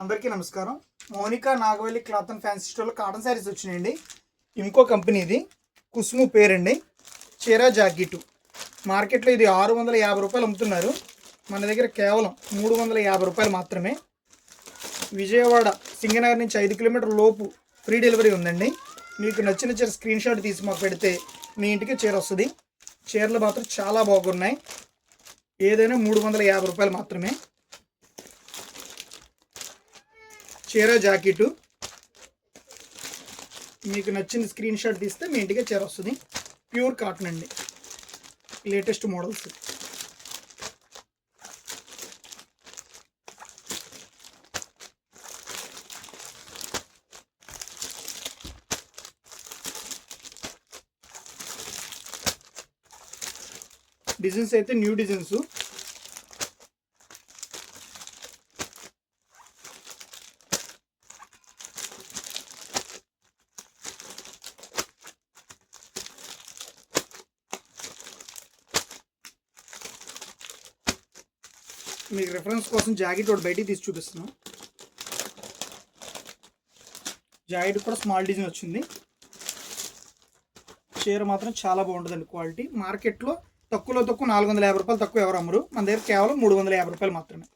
అందరికీ నమస్కారం. మౌనిక నాగవల్లి cloth and fancy స్టోర్లో కాటన్ శారీస్ వచ్చినాయండి. ఇంకో కంపెనీ ఇది కుసుము పేరండి. చీర జాకెట్ మార్కెట్లో ఇది 650 రూపాయలు అమ్ముతున్నారు. మన దగ్గర కేవలం 350 రూపాయలు మాత్రమే. విజయవాడ సింగనగర్ నుంచి 5 కిలోమీటర్ల లోపు ఫ్రీ డెలివరీ ఉందండి. మీకు నచ్చిన చీర స్క్రీన్ షాట్ తీసి మాకు పెడితే మీ ఇంటికి చీర వస్తుంది. చీరలు మాత్రం చాలా బాగున్నాయి. ఏదైనా 350 రూపాయలు మాత్రమే. చీర జాకెట్ మీకు నచ్చిన స్క్రీన్ షాట్ తీస్తే మీ ఇంటికి చీర వస్తుంది. ప్యూర్ కాటన్ అండి, లేటెస్ట్ మోడల్స్. డిజైన్స్ అయితే న్యూ డిజైన్స్. మీకు రెఫరెన్స్ కోసం జాకెట్ ఒకటి బయటికి తీసి చూపిస్తున్నాం. జాకెట్ కూడా స్మాల్ డిజైన్ వచ్చింది. చీర మాత్రం చాలా బాగుంటుందండి. క్వాలిటీ మార్కెట్లో తక్కువ 450 రూపాయలు తక్కువ ఎవరు అమ్మరు. మన దగ్గర కేవలం 350 రూపాయలు మాత్రమే.